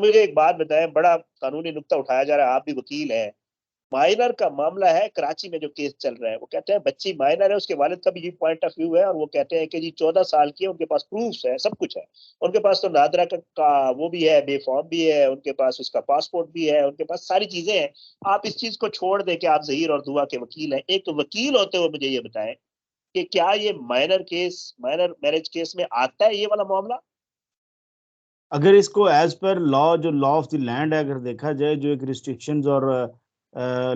मुझे एक बात बताएं, बड़ा कानूनी नुक्ता उठाया जा रहा है, आप भी वकील हैं। माइनर का मामला है, कराची में जो केस चल रहा है, वो कहते हैं बच्ची माइनर है, उसके वालिद का भी ये पॉइंट ऑफ व्यू है, और वो कहते हैं कि जी 14 साल की है, उनके पास प्रूफ्स है, सब कुछ है। उनके पास तो नादरा का वो भी है, बेफॉर्म भी है, उनके पास उसका पासपोर्ट भी है, उनके पास सारी चीजें हैं। आप इस चीज को छोड़ दे कि आप जहीर और दुआ के वकील हैं, एक तो वकील होते हुए मुझे ये बताएं कि क्या ये माइनर मैरिज केस में आता है ये वाला मामला? अगर इसको एज पर लॉ, जो लॉ ऑफ द लैंड है, अगर देखा जाए, जो एक रिस्ट्रिक्शंस और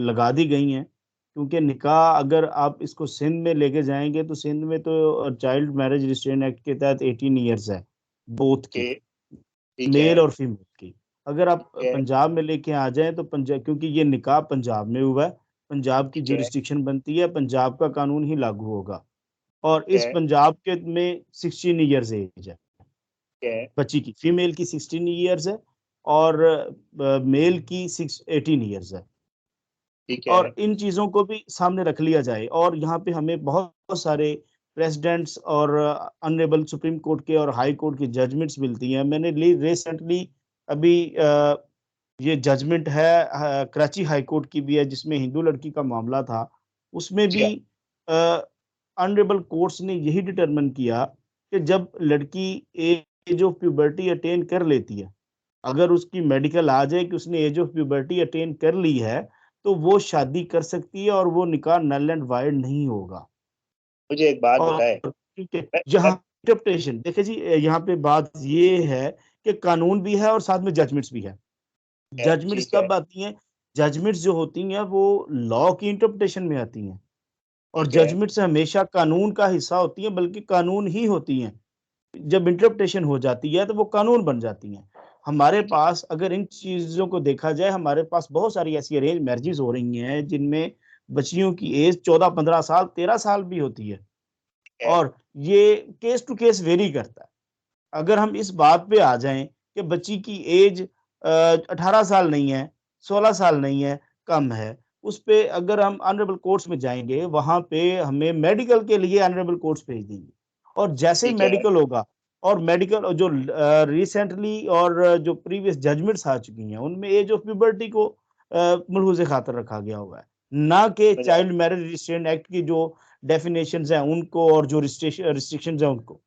लगा दी गई हैं, क्योंकि निकाह अगर आप इसको सिंध में लेके जाएंगे तो सिंध में तो चाइल्ड मैरिज रिस्ट्रेन एक्ट के तहत 18 ईयर्स है, बोथ की, कि ठीक है, मेल और फीमेल की। अगर आप ठीक है, पंजाब में लेके आ जाएं तो पंजाब, क्योंकि ये निकाह पंजाब में हुआ है, पंजाब की ठीक जो है, रिस्ट्रिक्शन बनती है, पंजाब का कानून ही लागू होगा। और ठीक इस है, पंजाब के में 16 ईयर्स एज है ठीक है, बच्ची की, फीमेल की 16 ईयर्स है, और मेल की 18 ईयर्स है। ठीक है, और इन चीजों को भी सामने रख लिया जाए, और यहाँ पे हमें बहुत सारे प्रेसिडेंट्स और ऑनरेबल सुप्रीम कोर्ट के और हाई कोर्ट की जजमेंट्स मिलती हैं। मैंने रिसेंटली अभी ये जजमेंट है कराची हाई कोर्ट की भी है, जिसमें हिंदू लड़की का मामला था। उसमें भी ठीक है, ऑनरेबल कोर्ट्स ने यही डिटरमिन किया कि जब लड़की एज ऑफ प्यूबर्टी अटेन कर लेती है, अगर उसकी मेडिकल आ जाए कि उसने एज ऑफ प्यूबर्टी अटेन कर ली है, तो वो शादी कर सकती है और वो निकाह नल एंड वाइड नहीं होगा। मुझे एक बात और बताएं। ठीक है, मैं, यहाँ मैं, इंटरप्रिटेशन देखिए जी, यहाँ पे बात ये है कि कानून भी है और साथ में जजमेंट्स भी है। जजमेंट्स ठीक है, कब आती हैं? जजमेंट्स जो होती हैं वो लॉ की इंटरप्रिटेशन में आती हैं, और ठीक है, जजमेंट्स हमेशा कानून का हिस्सा होती हैं, बल्कि कानून ही होती हैं। जब इंटरप्रिटेशन हो जाती है तो वो कानून बन जाती हैं। हमारे ठीक है, पास अगर इन चीजों को देखा जाए, हमारे पास बहुत सारी ऐसी अरेंज मैरिजेस हो रही हैं जिनमें बच्चियों की एज 14-15 साल, 13 साल भी होती है, ठीक है, और ये केस टू केस वेरी करता है। अगर हम इस बात पे आ जाएं कि बच्ची की एज 18 साल नहीं है, 16 साल नहीं है, कम है, उस पे अगर हम ऑनरेबल कोर्ट्स में जाएंगे, वहां पे हमें मेडिकल के लिए ऑनरेबल कोर्ट्स भेज देंगे, और जैसे ही ठीक है, मेडिकल होगा, और मेडिकल जो रिसेंटली और जो प्रीवियस जजमेंट्स आ चुकी हैं, उनमें एज ऑफ प्यूबर्टी को मलहूज़ खातर रखा गया हुआ है, ना कि मुझे चाइल्ड मैरिज रिस्ट्रेंट एक्ट की जो डेफिनेशंस हैं उनको, और जो रिस्ट्रिक्शंस हैं उनको,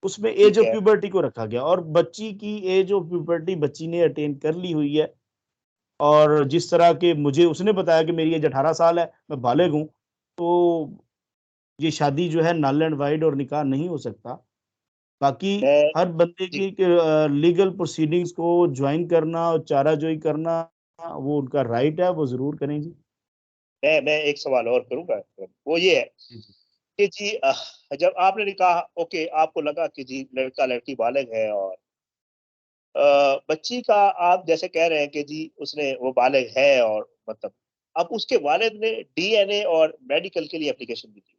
उसमें एज ठीक ऑफ है, प्यूबर्टी को रखा गया। और बच्ची की एज ऑफ प्यूबर्टी बच्ची ने अटेन कर ली हुई है, और जिस तरह के मुझे उसने बताया कि मेरी एज 18 साल है, मैं बालिग हूँ, तो ये शादी जो है नल एंड वाइड और निकाह नहीं हो सकता। बाकी मैं हर बंदे जी, की लीगल प्रोसीडिंग्स को ज्वाइन करना और चाराजोई करना, वो उनका राइट है, वो जरूर करें जी। मैं एक सवाल और करूंगा, वो ये है जी जी। कि जी जब आपने कहा ओके, आपको लगा कि जी लड़का लड़की बालिग है, और बच्ची का आप जैसे कह रहे हैं कि जी उसने वो बालिग है, और मतलब अब उसके वालिद ने डीएनए और मेडिकल के लिए एप्लीकेशन दी थी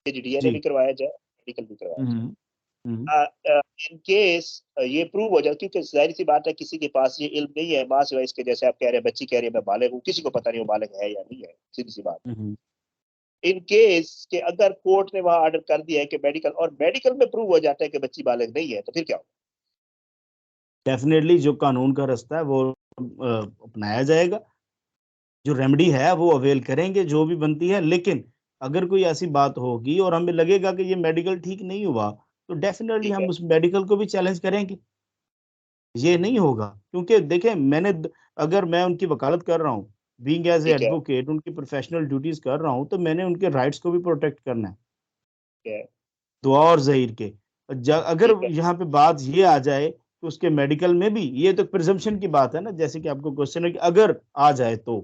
कि जी डीएनए भी जी। करवाया जाए, मेडिकल भी करवाया जाए। हम्म। हम्म। इन केस ये प्रूव हो जाए, क्योंकि जाहिर सी बात है किसी के पास ये इल्म नहीं है माँ सिवाय इसके, जैसे आप कह रहे हैं बच्ची कह रही है मैं बालिग हूँ, किसी को पता नहीं वो बालिग है या नहीं है, सीधी सी बात। हम्म। इन केस के अगर कोर्ट ने वहां ऑर्डर कर दिया है कि मेडिकल, और मेडिकल में प्रूव हो जाता है कि बच्ची बालिग नहीं है, तो फिर क्या होगा? डेफिनेटली जो कानून का रास्ता है वो अपनाया जाएगा, जो रेमेडी है वो अवेल करेंगे, जो भी बनती है। लेकिन अगर कोई ऐसी बात होगी और हमें लगेगा कि ये मेडिकल ठीक नहीं हुआ, तो डेफिनेटली ठीक हम है, उस मेडिकल को भी चैलेंज करेंगे। ये नहीं होगा, क्योंकि देखें, अगर मैं उनकी वकालत कर रहा हूँ, बीइंग एज ए ठीक है, एडवोकेट, उनकी प्रोफेशनल ड्यूटीज कर रहा हूँ, तो मैंने उनके राइट्स को भी प्रोटेक्ट करना है, ठीक है, दुआ और ज़हीर के। अगर ठीक है, यहाँ पे बात ये आ जाए कि उसके मेडिकल में भी, ये तो प्रिजम्पशन की बात है ना, जैसे कि आपको क्वेश्चन है कि अगर आ जाए तो,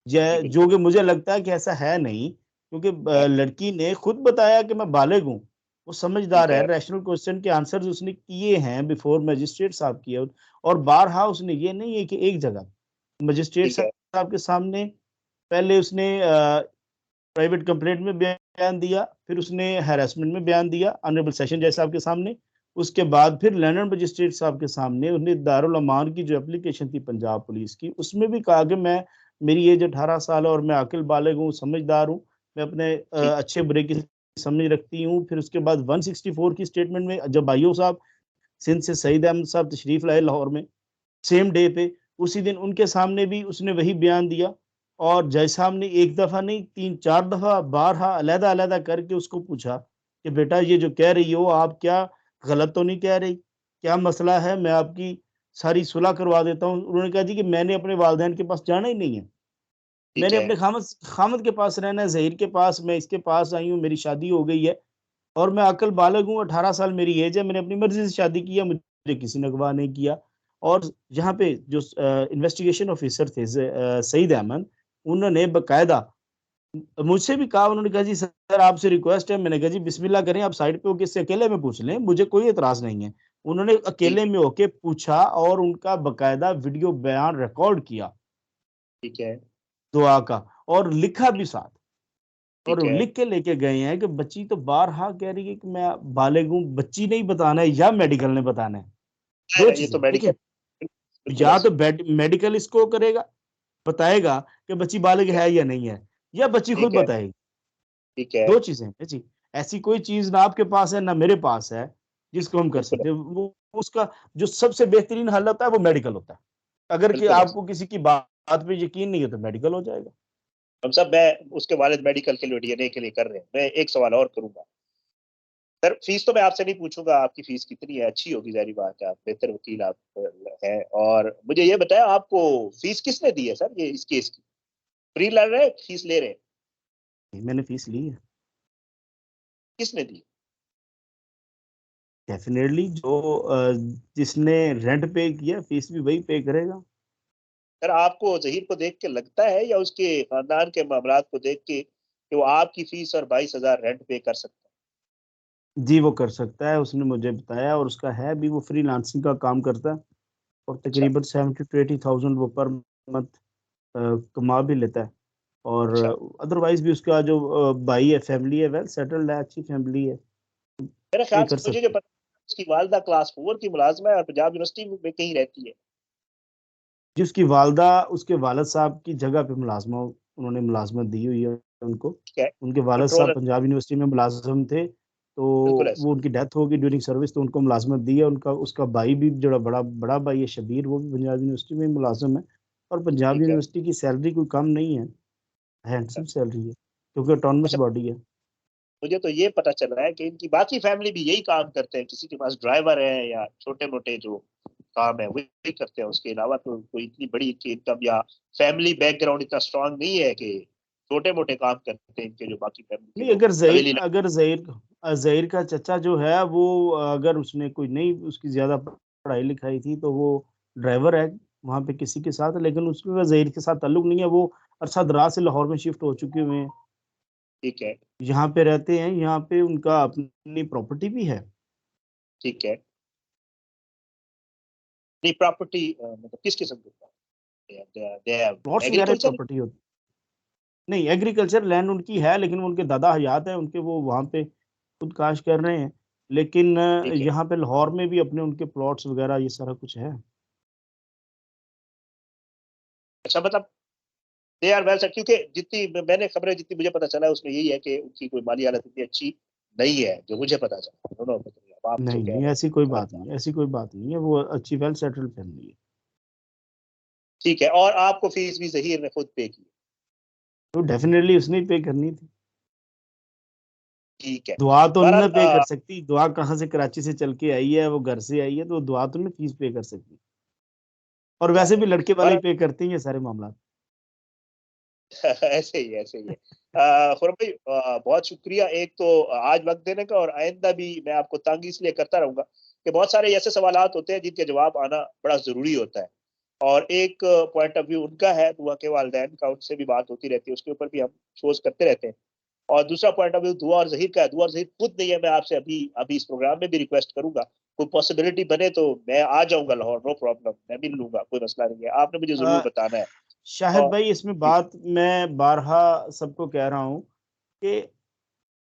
जी जो बिल्कुल, कि मुझे लगता है कि ऐसा है नहीं, क्योंकि है, लड़की ने खुद बताया कि मैं बालिग हूँ, वो समझदार ठीक है, है, रैशनल क्वेश्चन के आंसर्स उसने किए हैं बिफोर मजिस्ट्रेट साहब किए, और बारहा उसने, ये नहीं है कि एक जगह, मजिस्ट्रेट ठीक है, साहब के सामने पहले उसने प्राइवेट कंप्लेंट में बयान दिया, फिर उसने हैरेसमेंट में बयान दिया ऑनरेबल सेशन जज साहब के सामने, उसके बाद फिर लैंड मजिस्ट्रेट साहब के सामने उसने दारुल अमान की जो एप्लीकेशन थी पंजाब पुलिस की, उसमें भी कहा कि मैं, मेरी एज 18 साल है और मैं अकिल बालिग हूँ, समझदार हूँ, मैं अपने ठीक, अच्छे बुरे की समझ रखती हूँ। फिर उसके बाद 164 की स्टेटमेंट में जब आईओ साहब सिंध से सईद अहमद साहब तशरीफ लाए लाहौर में, सेम डे पे, उसी दिन उनके सामने भी उसने वही बयान दिया। और जज साहब ने एक दफा नहीं 3-4 दफा बारहा अलहदा अलहदा करके उसको पूछा कि बेटा ये जो कह रही हो आप क्या गलत तो नहीं कह रही, क्या मसला है, मैं आपकी सारी सुलह करवा देता हूँ। उन्होंने कहा जी कि मैंने अपने वालिदैन के पास जाना ही नहीं है, ठीक मैंने है, अपने खामद खामद के पास रहना है, ज़हीर के पास, मैं इसके पास आई हूँ, मेरी शादी हो गई है और मैं अकल बालिग हूँ, 18 साल मेरी एज है, मैंने अपनी मर्ज़ी से शादी की है, मुझे किसी ने अगवा नहीं किया। और यहाँ पे जो इन्वेस्टिगेशन ऑफिसर थे सईद अहमद, उन्होंने बाकायदा मुझसे भी कहा, उन्होंने कहा जी सर आपसे रिक्वेस्ट है, मैंने कहा जी बिस्मिल्लाह करें, आप साइड पे होके इससे अकेले में पूछ लें, मुझे कोई एतराज़ नहीं है। उन्होंने ठीक अकेले में होके पूछा और उनका बाकायदा वीडियो बयान रिकॉर्ड किया ठीक है, दुआ का, और लिखा भी साथ। और ठीक है। लिख के लेके गए हैं कि बच्ची तो बारहा कह रही है कि मैं बालिग हूँ, बच्ची ने ही बताना है या मेडिकल ने बताना है, दो ये तो चीजें मेडिकल, देखिए। बिल्कुल या तो ऐसे ही। मेडिकल इसको करेगा, बताएगा कि बच्ची बालिग ठीक है, है या नहीं है, या बच्ची खुद ठीक है, बताएगी। ठीक है, दो चीजें हैं जी। ऐसी कोई चीज ना आपके पास है ना मेरे पास है जिसको हम कर बिल्कुल, सकते हैं। वो उसका जो सबसे बेहतरीन हल होता है वो मेडिकल होता है। अगर कि बिल्कुल ऐसे। आपको किसी की बात पे यकीन नहीं है तो मेडिकल हो जाएगा। हम सब, मैं उसके वालिद मेडिकल के लिए, डीएनए के लिए कर रहे हैं। मैं एक सवाल और करूंगा सर। फीस तो मैं आपसे नहीं पूछूंगा, आपकी फीस कितनी है, अच्छी होगी, जारी बात है, आप बेहतर वकील आप हैं। और मुझे ये बताया आपको फीस किसने दी है सर, ये इस केस की? फ्री लड़ रहे हैं, फीस ले रहे हैं? मैंने फीस ली है। किसने दी? डेफिनेटली जो जिसने रेंट पे किया फीस भी वही पे करेगा। सर आपको जहीर को देख के लगता है या उसके खानदान के मामलात को देख के कि वो आपकी फीस और 22,000 रेंट पे कर सकता जी वो कर सकता है, उसने मुझे बताया, और उसका है भी, वो फ्रीलांसिंग का काम करता है और है? अच्छा, तकरीबन 70 to 80,000 वो पर मंथ कमा भी लेता है। और अच्छा। अदरवाइज भी उसका जो भाई है, फैमिली है, वेल सेटल्ड है, अच्छी फैमिली है, मेरे पे ख्याल कर से मुझे जो सकते हैं। पता है, उसकी वालदा क्लास 4 की मुलाजमा है और पंजाब यूनिवर्सिटी में कहीं रहती है। जी उसकी वालदा उसके वालिद साहब की जगह पे मुलाजमा, उन्होंने मुलाजमत दी हुई है उनको। ठीक है, उनके वालिद साहब कंट्रोलर। पंजाब यूनिवर्सिटी में मुलाजिम थे, तो बिल्कुल ऐसे। वो उनकी डेथ हो गई ड्यूरिंग सर्विस, तो उनको मुलाजमत दी है। उनका उसका भाई भी जो बड़ा बड़ा भाई है शबीर, वो भी पंजाब यूनिवर्सिटी में मुलाजिम है। और पंजाब ठीक है। यूनिवर्सिटी की सैलरी कोई कम नहीं है, हैंडसम सैलरी है, क्योंकि ऑटोनमस अच्छा, बॉडी है। मुझे तो ये पता चल रहा है कि इनकी बाकी फैमिली भी यही काम करते हैं, किसी के पास ड्राइवर है या छोटे मोटे जो काम है वही करते हैं, उसके अलावा तो कोई इतनी बड़ी इनकी इनकम या फैमिली बैकग्राउंड इतना स्ट्रांग नहीं है कि छोटे मोटे काम करते हैं इनके जो बाकी फैमिली के नहीं, लोग हवेली। अगर जहीर का चचा जो है वो, अगर उसने कोई नहीं उसकी ज्यादा पढ़ाई लिखाई थी तो वो ड्राइवर है वहाँ पे किसी के साथ, लेकिन उसका जहीर के साथ ताल्लुक नहीं है। वो अरसा दराज से लाहौर में शिफ्ट हो चुके हुए हैं, ठीक है, यहाँ पे रहते हैं, यहाँ पे उनका अपनी प्रॉपर्टी भी है। ठीक है। नहीं, प्रॉपर्टी मतलब किस किस्म की? प्लॉट्स वगैरह एग्रीकल्चर? प्रॉपर्टी होती नहीं, एग्रीकल्चर लैंड उनकी है, लेकिन उनके दादा हयात है उनके, वो वहाँ पे खुद काश कर रहे हैं। लेकिन ठीक है। यहाँ पे लाहौर में भी अपने उनके प्लॉट्स वगैरह ये सारा कुछ है। अच्छा, मतलब दे आर वेल सेट, क्योंकि जितनी मैंने खबरें, जितनी मुझे पता चला है उसमें यही है कि उनकी कोई माली हालत इतनी अच्छी नहीं है, जो मुझे पता चला। दोनों बताइए, अब आप जो नहीं कह नहीं, रहे हैं ऐसी कोई गलत बात बात। नहीं, ऐसी कोई बात नहीं है, वो अच्छी वेल सेटल्ड फैमिली है। ठीक है, और आपको फीस भी जहीर ने खुद पे की? तो डेफिनेटली उसने ही पे करनी थी। ठीक है। दुआ तो बहरहाल उन्होंने पे कर सकती, दुआ कहाँ से, कराची से चल के आई है, वो घर से आई है, तो दुआ तो उन्हें फीस पे कर सकती। और वैसे जाहिर भी है। लड़के वाले ही बहरहाल पे करते हैं ये सारे मामला। ऐसे ही, ऐसे ही है। खुरम भाई, बहुत शुक्रिया एक तो आज वक्त देने का, और आइंदा भी मैं आपको तंग इसलिए करता रहूंगा कि बहुत सारे ऐसे सवालात होते हैं जिनके जवाब आना बड़ा जरूरी होता है। और एक पॉइंट ऑफ व्यू उनका है, दुआ के वालिदैन का, उनसे भी बात होती रहती है, उसके ऊपर भी हम शोज करते रहते हैं। और दूसरा पॉइंट ऑफ व्यू दुआ और जहीर का है। दुआ और जहीर खुद नहीं है, मैं आपसे अभी अभी इस प्रोग्राम में भी रिक्वेस्ट करूंगा, कोई पॉसिबिलिटी बने तो मैं आ जाऊंगा लाहौर, नो प्रॉब्लम, मैं मिल लूंगा, कोई मसला नहीं है, आपने मुझे जरूर अ, बताना है। शाहिद और भाई इसमें बात मैं बारहा सबको कह रहा हूँ कि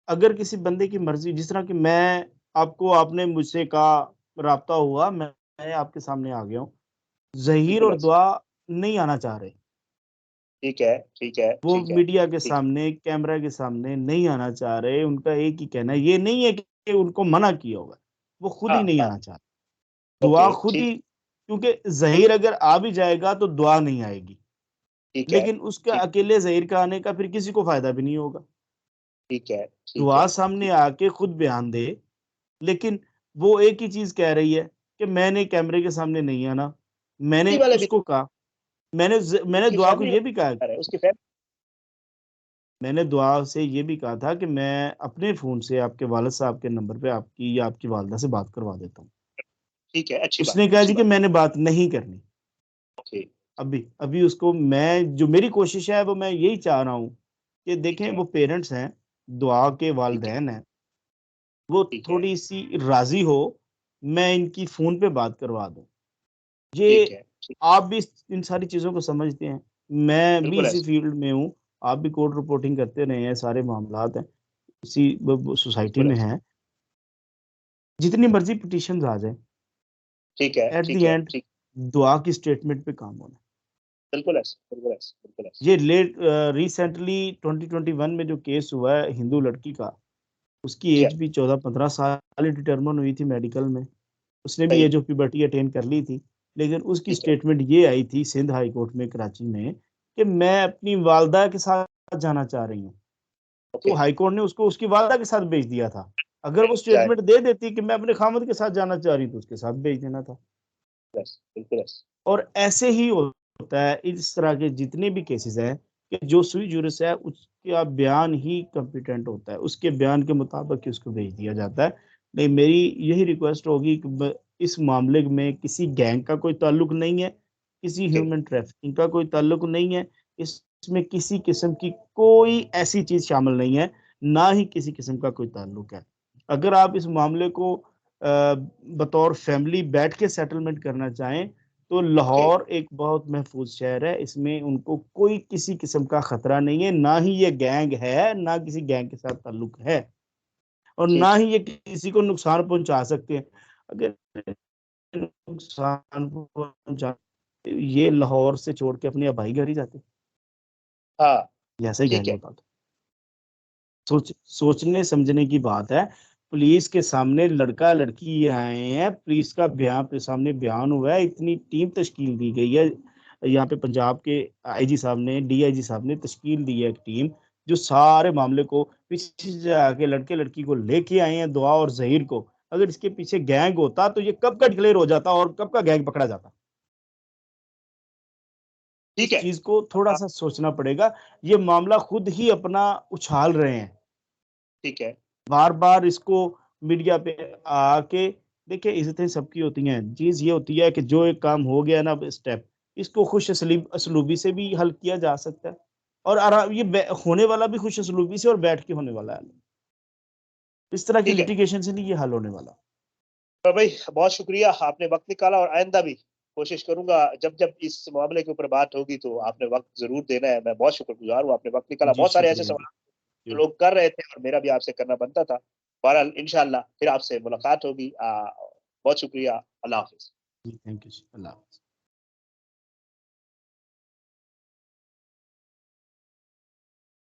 अगर किसी बंदे की मर्जी, जिस तरह की मैं आपको, आपने मुझसे कहा, राब्ता हुआ, मैं आपके सामने आ गया हूँ, जहीर बिल्कुल और ऐसे। दुआ नहीं आना चाह रहे। ठीक है, ठीक है, वो ठीक है, मीडिया के ठीक है। सामने, कैमरा के सामने नहीं आना चाह रहे। उनका एक ही कहना है, ये नहीं है कि उनको मना किया होगा, वो खुद हाँ, ही नहीं हाँ। आना चाहते। दुआ ओके, खुद ठीक। ही क्योंकि जहीर अगर आ भी जाएगा तो दुआ नहीं आएगी, ठीक है, लेकिन उसका ठीक, अकेले जहीर का आने का फिर किसी को फायदा भी नहीं होगा। ठीक है, ठीक दुआ है, सामने ठीक, आके खुद बयान दे, लेकिन वो एक ही चीज कह रही है कि मैंने कैमरे के सामने नहीं आना। मैंने फैमिली वाले भी उसको कहा, मैंने उसकी दुआ को फैमिली ये भी कहा, है, उसकी फैमिली। मैंने दुआ से ये भी कहा था कि मैं अपने फोन से आपके वालिद साहब के नंबर पे आपकी या आपकी वालदा से बात करवा देता हूँ। ठीक है, अच्छी बात, उसने कहा अच्छी जी कि बात। मैंने बात नहीं करनी। ओके, अभी अभी उसको मैं, जो मेरी कोशिश है वो मैं यही चाह रहा हूँ कि ठीक देखें है, वो पेरेंट्स हैं, दुआ के ठीक है, वालिदैन हैं, वो ठीक है, थोड़ी सी राजी हो, मैं इनकी फोन पे बात करवा दूं। ठीक ये है, ठीक, आप भी इन सारी चीज़ों को समझते हैं, मैं भी बिल्कुल इसी ऐसा। फील्ड में हूँ, आप भी कोर्ट रिपोर्टिंग करते रहे हैं, सारे मामलात हैं, इसी सोसाइटी बिल्कुल में ऐसा। हैं, जितनी मर्जी पिटिशंस आ जाए, ठीक है, एट द ठीक है, एंड ठीक, दुआ की स्टेटमेंट पे काम होना है। बिल्कुल ऐसा, बिल्कुल ऐसा, बिल्कुल ऐसा। ये रिसेंटली 2021 में जो केस हुआ है हिंदू लड़की का, उसकी जी हाँ, एज भी 14-15 साल ही डिटरमिन हुई थी मेडिकल में, उसने भी सही, एज ऑफ प्यूबर्टी अटेन कर ली थी, लेकिन उसकी ठीक है, स्टेटमेंट ये आई थी सिंध हाई कोर्ट में कराची में कि मैं अपनी वालदा के साथ जाना चाह रही हूँ। तो ओके, हाई कोर्ट ने उसको उसकी वालदा के साथ भेज दिया था। अगर वो जाए, स्टेटमेंट दे देती कि मैं अपने खामद के साथ जाना चाह रही हूँ तो उसके साथ भेज देना था। बस, बिल्कुल ऐसा। और ऐसे ही होता है इस तरह के जितने भी केसेस हैं कि जो सुई जुरिस है उसका बयान ही कॉम्पिटेंट होता है, उसके बयान के मुताबिक ही उसको भेज दिया जाता है। नहीं, मेरी यही रिक्वेस्ट होगी कि इस मामले में किसी गैंग का कोई ताल्लुक नहीं है, किसी ओके, ह्यूमन ट्रैफिकिंग का कोई ताल्लुक नहीं है, इसमें किसी किस्म की कोई ऐसी चीज शामिल नहीं है, ना ही किसी किस्म का कोई ताल्लुक है। अगर आप इस मामले को बतौर फैमिली बैठ के सेटलमेंट करना चाहें तो ओके, लाहौर एक बहुत महफूज शहर है, इसमें उनको कोई किसी किस्म का खतरा नहीं है, ना ही ये गैंग है, ना किसी गैंग के साथ ताल्लुक है, और ना ठीक है, ही ये किसी को नुकसान पहुंचा सकते हैं। अगर नुकसान पहुंचा, ये लाहौर से छोड़ के अपने भाई घर ही जाते, हाँ, जैसे ही ठीक गैंग है, होता तो। सोचने समझने की बात है। पुलिस के सामने लड़का लड़की आए हैं, पुलिस का बयान पे सामने बयान हुआ है, इतनी टीम तश्कील दी गई है, यहाँ पे पंजाब के आईजी साहब ने, डीआईजी साहब ने तश्कील दी है एक टीम, जो सारे मामले को पीछे से आके लड़के लड़की को लेके आए हैं, दुआ और जहीर को। अगर इसके पीछे गैंग होता तो ये कब का डिक्लेयर हो जाता और कब का गैंग पकड़ा जाता। ठीक इस है, चीज को थोड़ा सा सोचना पड़ेगा। ये मामला खुद ही अपना उछाल रहे हैं, ठीक है, बार बार इसको मीडिया पे आके। देखिए इज्जतें सबकी होती हैं, चीज ये होती है कि जो एक काम हो गया ना स्टेप, इसको खुश असलूबी से भी हल किया जा सकता है, और आराम ये होने वाला भी खुश असलूबी से और बैठ के होने वाला है। इस तरह की ठीक है। लिटिगेशन से नहीं ये हल होने वाला। तो भाई बहुत शुक्रिया, आपने वक्त निकाला, और आइंदा भी कोशिश करूंगा जब जब इस मामले के ऊपर बात होगी तो आपने वक्त जरूर देना है। मैं बहुत शुक्रगुजार हूँ, आपने वक्त निकाला। जी बहुत सारे ऐसे शुक्रिया जी। सवाल जो लोग कर रहे थे और मेरा भी आपसे करना बनता था। बहरहाल इंशाल्लाह फिर आपसे मुलाकात होगी। बहुत शुक्रिया। अल्लाह हाफिज। जी थैंक यू, अल्लाह हाफ़िज़।